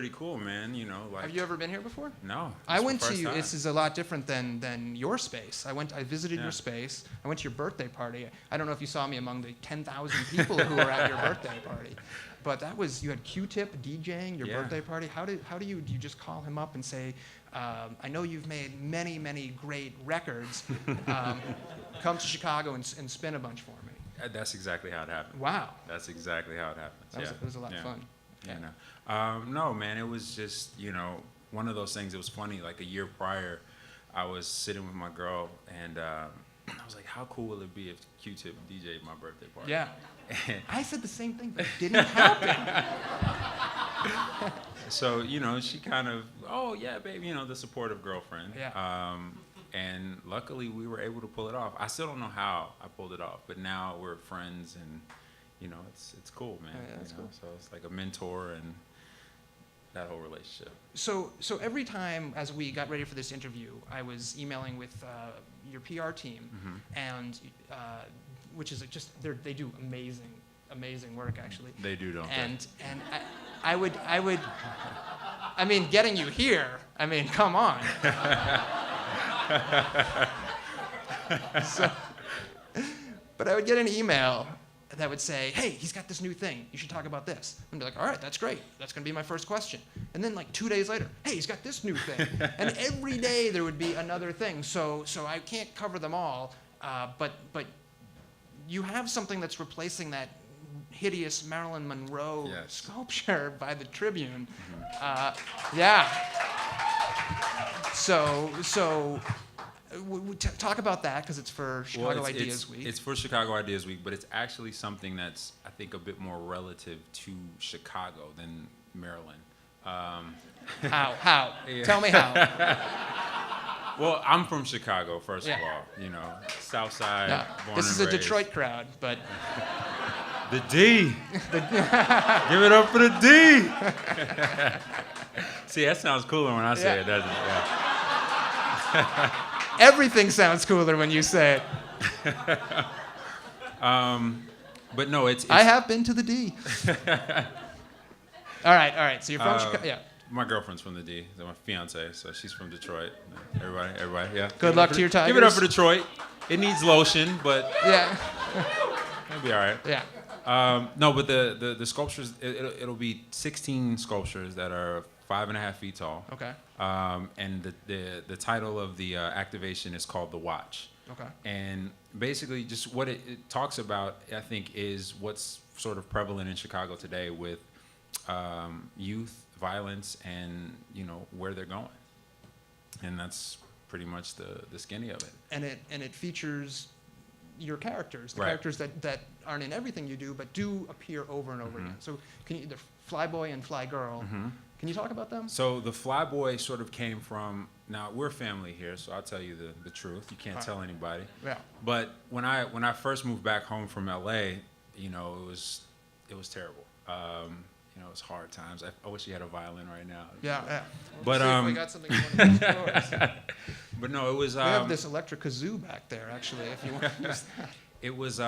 pretty cool, man. You know, like. Have you ever been here before? No. I went to you. This is a lot different than your space. I visited your space. I went to your birthday party. I don't know if you saw me among the 10,000 people who were at your birthday party, but you had Q-Tip DJing your birthday party. Do you just call him up and say, I know you've made many, many great records. Come to Chicago and spin a bunch for me. That's exactly how it happened. Wow. That's exactly how it happens. It was a lot of fun. Yeah. No, man, it was just, one of those things. It was funny. Like a year prior, I was sitting with my girl, and I was like, how cool will it be if Q-Tip DJ'd my birthday party? Yeah. I said the same thing, but it didn't happen. So, she kind of, oh, yeah, baby, the supportive girlfriend. Yeah. And luckily, we were able to pull it off. I still don't know how I pulled it off, but now we're friends, and, it's cool, man. Yeah, that's cool. So it's like a mentor and that whole relationship. So every time as we got ready for this interview, I was emailing with your PR team, and which is just they do amazing work, actually. They do, don't they? And I would I mean, getting you here, I mean, come on. But I would get an email that would say, hey, he's got this new thing. You should talk about this. And be like, all right, that's great. That's going to be my first question. And then like 2 days later, hey, he's got this new thing. And every day there would be another thing. So I can't cover them all. But you have something that's replacing that hideous Marilyn Monroe sculpture by the Tribune. Yeah. So talk about that, because it's for Chicago Ideas Week. It's for Chicago Ideas Week, but it's actually something that's, I think, a bit more relative to Chicago than Maryland. How? Yeah. Tell me how. Well, I'm from Chicago, first of all. South Side, born This is and a raised. Detroit crowd, but... The D. Give it up for the D. See, that sounds cooler when I say it, doesn't it? Yeah. Everything sounds cooler when you say it. But no, it's I have been to the D. All right. So you're from Chicago. Yeah. My girlfriend's from the D. My fiance, so she's from Detroit. Everybody, yeah. Good luck to your Tigers. Give it up for Detroit. It needs lotion, but yeah, it'll be all right. Yeah. No, but the sculptures, it'll be 16 sculptures that are 5.5 feet tall. Okay. And the title of the activation is called The Watch. Okay. And basically just what it talks about, I think, is what's sort of prevalent in Chicago today with youth, violence, and, where they're going. And that's pretty much the skinny of it. And it features your characters, the Right. characters that aren't in everything you do, but do appear over and over again. So can you, the Flyboy and Flygirl, can you talk about them? So the Flyboy sort of came from, now we're family here, so I'll tell you the truth. You can't tell anybody. Yeah. But when I first moved back home from LA, it was terrible. It was hard times. I wish you had a violin right now. Yeah. But see if we got something in one of those drawers. But no, it was. We have this electric kazoo back there, actually, if you want to use that. It was.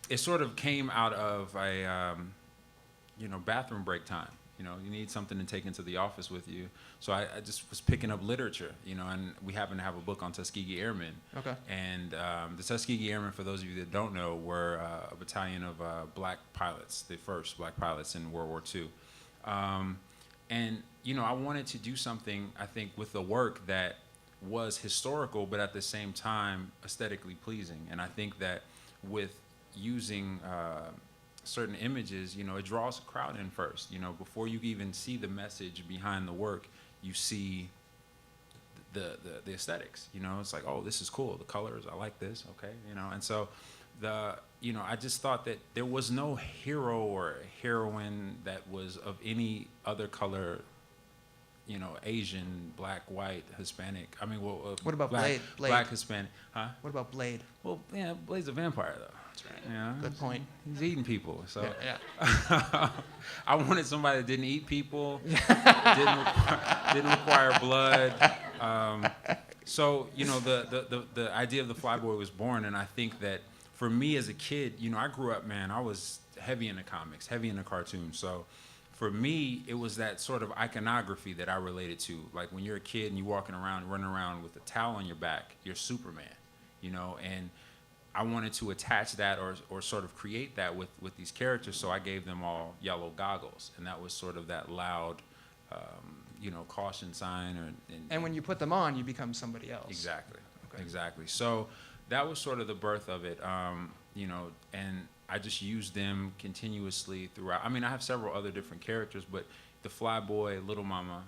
It sort of came out of a, bathroom break time. You need something to take into the office with you. So I just was picking up literature, and we happen to have a book on Tuskegee Airmen. Okay. And the Tuskegee Airmen, for those of you that don't know, were a battalion of black pilots, the first black pilots in World War II. And, I wanted to do something, I think, with the work that was historical, but at the same time aesthetically pleasing. And I think that with using certain images, it draws a crowd in first. Before you even see the message behind the work, you see the aesthetics. It's like, oh, this is cool. The colors, I like this. Okay, And so I just thought that there was no hero or heroine that was of any other color. Asian, black, white, Hispanic. I mean, what about Blade? Blade? Black, Hispanic. Huh? What about Blade? Well, yeah, Blade's a vampire, though. That's right. Good point. He's eating people, so. Yeah. I wanted somebody that didn't eat people, didn't require blood. So, the idea of the Flyboy was born, and I think that for me as a kid, I grew up, man, I was heavy into comics, heavy into cartoons. So for me, it was that sort of iconography that I related to. Like when you're a kid and you're walking around, running around with a towel on your back, you're Superman, you know. And I wanted to attach that or sort of create that with these characters. So I gave them all yellow goggles, and that was sort of that loud, you know, caution sign. And when you put them on, you become somebody else. Exactly. Okay. Exactly. So that was sort of the birth of it, you know, and I just used them continuously throughout. I mean, I have several other different characters, but the Fly Boy, Little Mama,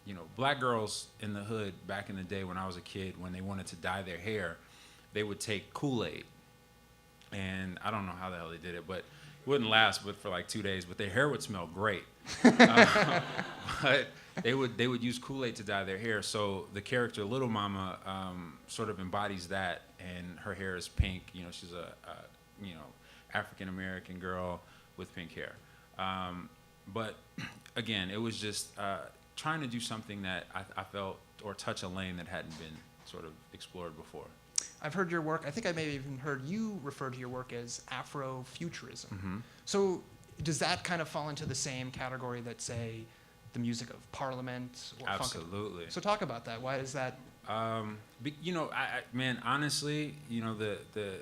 you know, black girls in the hood back in the day when I was a kid, when they wanted to dye their hair, they would take Kool-Aid. And I don't know how the hell they did it, but it wouldn't last but for like 2 days, but their hair would smell great. But they would use Kool-Aid to dye their hair. So the character Little Mama sort of embodies that, and her hair is pink. You know, she's a you know, African American girl with pink hair. But again, it was just trying to do something that I felt, or touch a lane that hadn't been sort of explored before. I've heard your work. I think I may have even heard you refer to your work as Afrofuturism. Mm-hmm. So does that kind of fall into the same category that, say, the music of Parliament or Absolutely. Funk? So talk about that. Why is that? You know, man, honestly, you know, the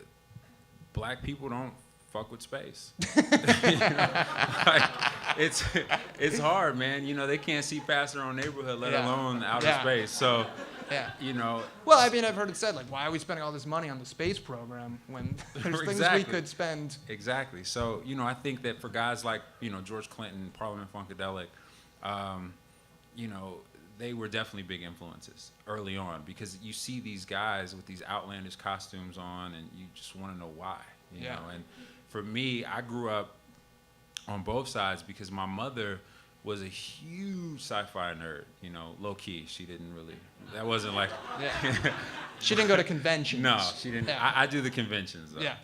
black people don't fuck with space. You know? Like, it's hard, man. You know, they can't see past their own neighborhood, let alone outer space. So, you know. Well, I mean, I've heard it said, like, why are we spending all this money on the space program when there's things we could spend? Exactly. So, you know, I think that for guys like, you know, George Clinton, Parliament Funkadelic, you know, they were definitely big influences early on, because you see these guys with these outlandish costumes on and you just want to know why, you know. And for me, I grew up on both sides because my mother was a huge sci-fi nerd, you know, low key. She didn't really, that wasn't like, she didn't go to conventions. No, she didn't. I do the conventions though. Yeah.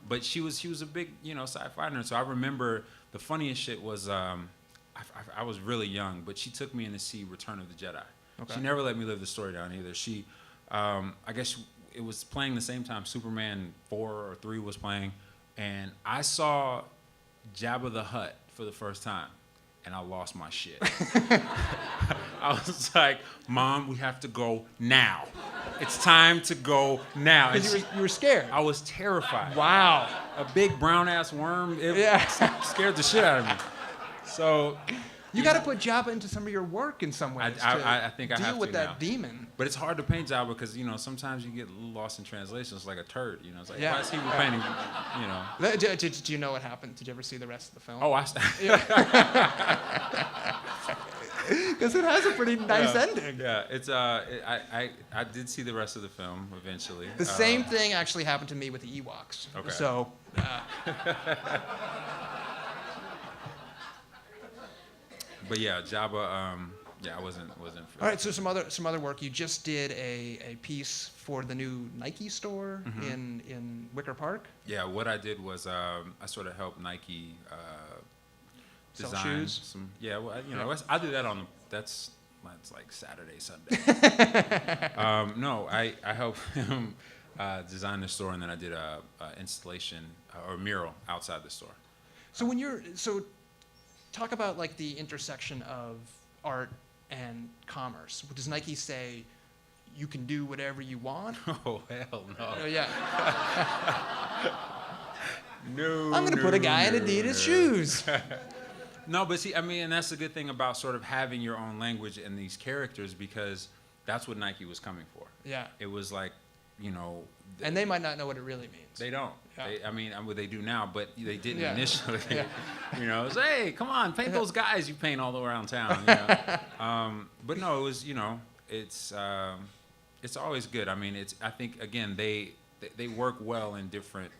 But she was a big, you know, sci-fi nerd. So I remember the funniest shit was, I was really young, but she took me in to see Return of the Jedi. Okay. She never let me live the story down either. She, I guess it was playing the same time Superman 4 or 3 was playing, and I saw Jabba the Hutt for the first time, and I lost my shit. I was like, Mom, we have to go now. It's time to go now. Because you were scared. I was terrified. Wow. A big brown-ass worm, it scared the shit out of me. So you got to put Jabba into some of your work in some ways. I think I have to deal with that now. Demon. But it's hard to paint Jabba because, you know, sometimes you get lost in translation. It's like a turd, you know. It's like, why is he painting, you know? Did you know what happened? Did you ever see the rest of the film? Oh, Because it has a pretty nice ending. Yeah, it's I did see the rest of the film eventually. The same thing actually happened to me with the Ewoks. Okay. So. But yeah, Jabba. I wasn't. All right, so some other work. You just did a piece for the new Nike store in Wicker Park. Yeah, what I did was I sort of helped Nike design sell shoes. Some. Yeah, well, you know, I do that on that's like Saturday, Sunday. No, I helped him design the store, and then I did a installation or mural outside the store. So talk about like the intersection of art and commerce. Does Nike say you can do whatever you want? Oh, hell no. Oh, yeah. No. I'm going to put a guy in Adidas shoes. No, but see, I mean, and that's the good thing about sort of having your own language in these characters, because that's what Nike was coming for. Yeah. It was like, you know. And they might not know what it really means. They don't. Yeah. Well, they do now, but they didn't initially. Yeah. You know, it's, hey, come on, paint those guys you paint all around town. You know? But no, it was, you know, it's always good. I mean, I think again they work well in different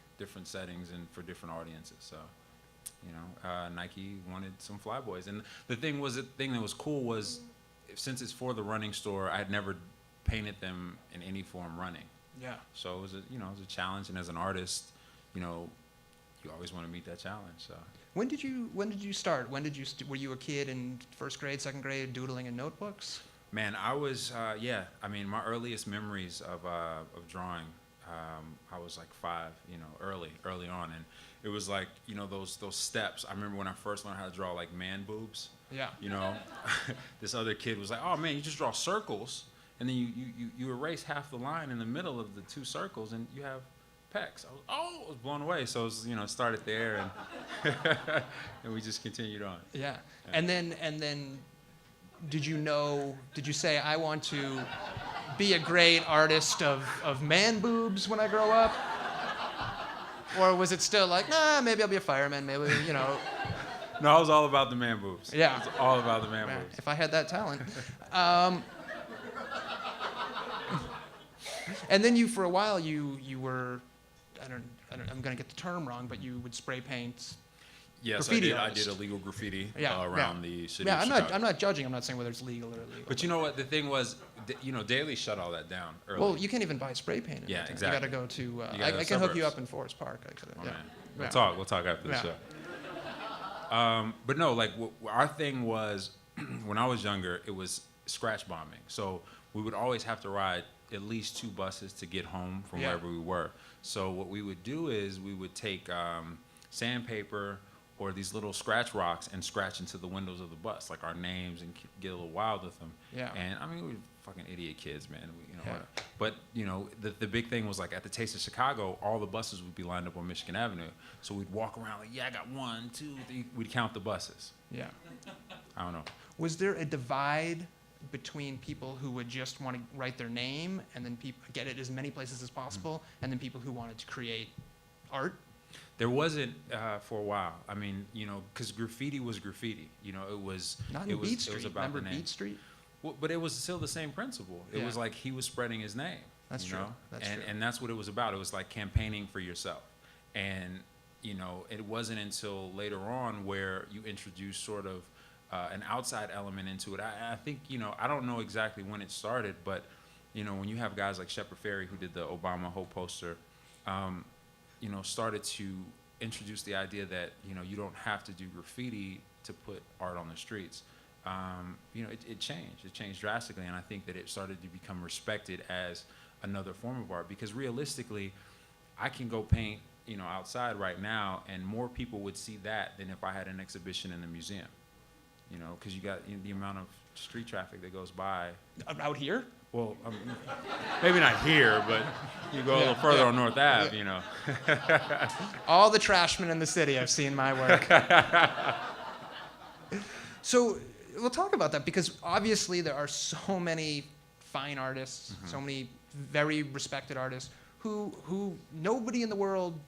settings and for different audiences. So, you know, Nike wanted some fly boys, and the thing that was cool was, since it's for the running store, I had never painted them in any form running. Yeah. So it was a challenge, and as an artist, you know, you always want to meet that challenge. So. When did you start? Were you a kid in first grade, second grade, doodling in notebooks? Man, I was I mean, my earliest memories of drawing I was like 5, early on, and it was like, those steps. I remember when I first learned how to draw like man boobs. Yeah. This other kid was like, "Oh man, you just draw circles, and then you erase half the line in the middle of the 2 circles, and you have pecs." I was blown away. So it was, it started there, and and we just continued on. Yeah. And then did you say, I want to be a great artist of man boobs when I grow up? Or was it still like, nah, maybe I'll be a fireman, maybe, No, I was all about the man boobs. Yeah. It was all about the man boobs. If I had that talent. And then for a while, you were, I'm going to get the term wrong, but you would spray paint. Yes, Graffiti I artist. did illegal graffiti Yeah, around the city Yeah, of I'm Chicago. not judging. I'm not saying whether it's legal or illegal. But you know what? The thing was, Daly shut all that down early. Well, you can't even buy spray paint. Yeah, anytime. exactly. You got to go to. You gotta I can hook you suburbs. up in Forest Park. Actually. Oh, Yeah. man. We'll talk after the Yeah. show. But no, like our thing was, when I was younger, it was scratch bombing. So we would always have to ride at least 2 buses to get home from Yeah. wherever we were. So what we would do is we would take sandpaper or these little scratch rocks and scratch into the windows of the bus, like our names, and get a little wild with them. Yeah. And I mean, we were fucking idiot kids, man. Yeah. But the big thing was like at the Taste of Chicago, all the buses would be lined up on Michigan Avenue. So we'd walk around like, yeah, I got 1, 2, 3. We'd count the buses. Yeah. I don't know. Was there a divide between people who would just want to write their name and then get it as many places as possible, and then people who wanted to create art? There wasn't for a while. I mean, because graffiti was graffiti. It was Not it in was, Beat it Street. was about Remember the name. Beat Street? Well, but it was still the same principle. It Yeah. was like he was spreading his name. That's you true. know? That's and true. and that's what it was about. It was like campaigning for yourself. And it wasn't until later on where you introduce sort of an outside element into it. I think I don't know exactly when it started, but when you have guys like Shepard Fairey, who did the Obama Hope poster, started to introduce the idea that you don't have to do graffiti to put art on the streets. It changed. It changed drastically, and I think that it started to become respected as another form of art. Because realistically, I can go paint outside right now, and more people would see that than if I had an exhibition in the museum. Because you got the amount of street traffic that goes by. Out here? Well, maybe not here, but you go a little further on North Ave, All the trashmen in the city have seen my work. So we'll talk about that, because obviously there are so many fine artists, so many very respected artists who nobody in the world,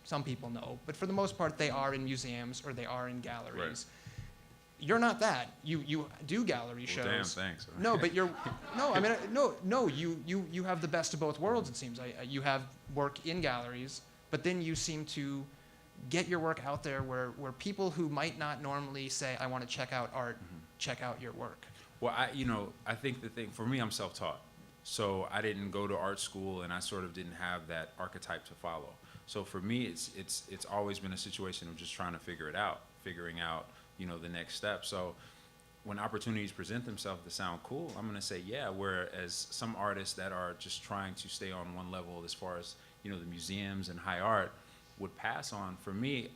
some people know, but for the most part they are in museums or they are in galleries. Right. You're not that. You do gallery shows. Damn, thanks. No, but you have the best of both worlds, it seems. You have work in galleries, but then you seem to get your work out there where people who might not normally say, I want to check out art, check out your work. Well, I think the thing, for me, I'm self-taught. So I didn't go to art school, and I sort of didn't have that archetype to follow. So for me, it's always been a situation of just trying to figuring out, the next step. So when opportunities present themselves to sound cool, I'm going to say, yeah, whereas some artists that are just trying to stay on one level as far as, the museums and high art would pass on. For me,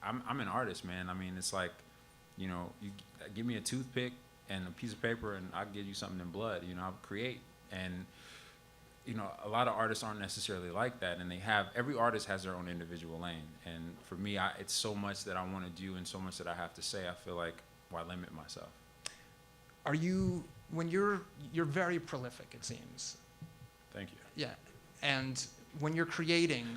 I'm an artist, man. I mean, it's like, you give me a toothpick and a piece of paper, and I'll give you something in blood. I'll create. And a lot of artists aren't necessarily like that, and every artist has their own individual lane. And for me, it's so much that I want to do and so much that I have to say. I feel like, why limit myself? Are you, when you're very prolific, it seems. Thank you. Yeah, and when you're creating,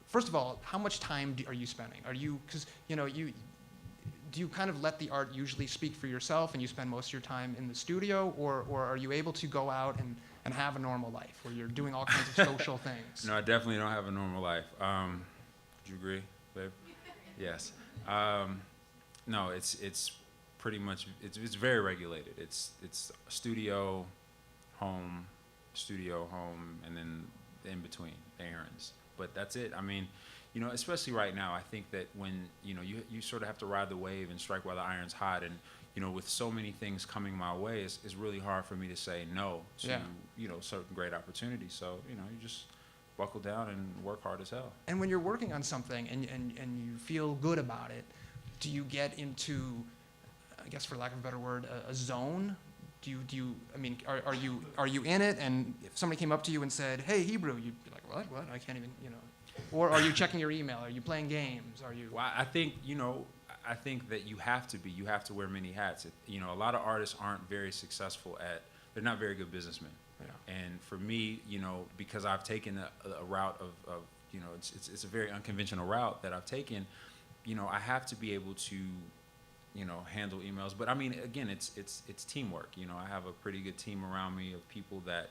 first of all, how much time are you spending? Because do you kind of let the art usually speak for yourself and you spend most of your time in the studio, or are you able to go out and have a normal life where you're doing all kinds of social things? No, I definitely don't have a normal life. Would you agree, babe? Yes. No, it's pretty much, it's very regulated. It's studio, home, and then in between errands. But that's it. I mean, especially right now, I think that when you sort of have to ride the wave and strike while the iron's hot, and with so many things coming my way, it's really hard for me to say no to, certain great opportunities. So, you just buckle down and work hard as hell. And when you're working on something and you feel good about it, do you get into, I guess for lack of a better word, a zone? Do you? I mean, are you in it? And if somebody came up to you and said, "Hey, Hebru," you'd be like, "What? I can't even," Or are you checking your email? Are you playing games? Are you? Well, I think I think that you have to be. You have to wear many hats. A lot of artists aren't very successful at. They're not very good businessmen. Yeah. And for me, because I've taken a route of it's a very unconventional route that I've taken. I have to be able to. Handle emails. But I mean, again, it's teamwork. I have a pretty good team around me of people that,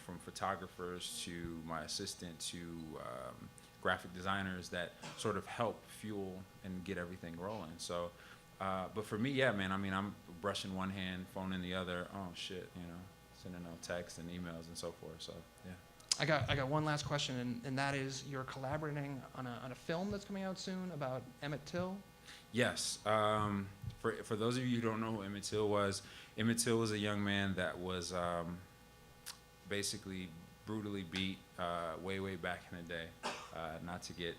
from photographers to my assistant to graphic designers that sort of help fuel and get everything rolling. So, but for me, yeah, man, I mean, I'm brushing one hand, phone in the other. Oh shit, sending out texts and emails and so forth. So, yeah. I got one last question, and that is, you're collaborating on a film that's coming out soon about Emmett Till. Yes. For those of you who don't know who Emmett Till was a young man that was basically brutally beat way back in the day. Not to get,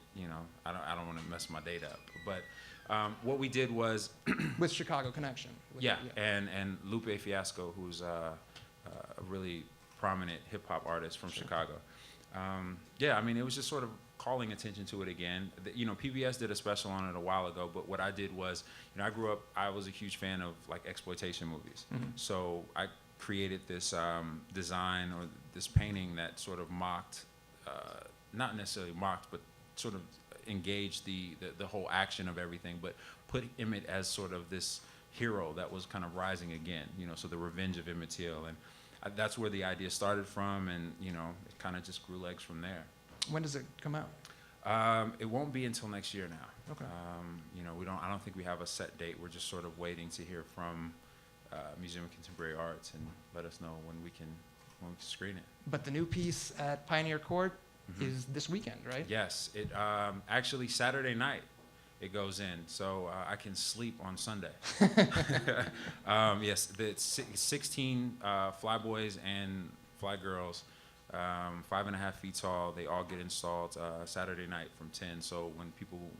I don't want to mess my date up, but what we did was with Chicago connection. Yeah. And Lupe Fiasco, who's a really prominent hip hop artist from Chicago. I mean, it was just sort of calling attention to it again. PBS did a special on it a while ago, but what I did was, I was a huge fan of like exploitation movies. Mm-hmm. So I created this design or this painting that sort of mocked, not necessarily mocked, but sort of engaged the whole action of everything, but put Emmett as sort of this hero that was kind of rising again, so the revenge of Emmett Till. And that's where the idea started from, and, it kind of just grew legs from there. When does it come out? It won't be until next year now. Okay. I don't think we have a set date. We're just sort of waiting to hear from Museum of Contemporary Arts and let us know when we can screen it. But the new piece at Pioneer Court is this weekend, right? Yes. It actually Saturday night it goes in, so I can sleep on Sunday. Yes, it's 16 flyboys and fly girls. 5.5 feet tall. They all get installed Saturday night from 10. So when people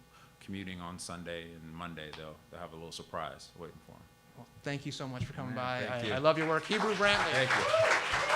commuting on Sunday and Monday, they'll have a little surprise waiting for them. Well, thank you so much for coming by. I love your work. Hebru Brantley. Thank you.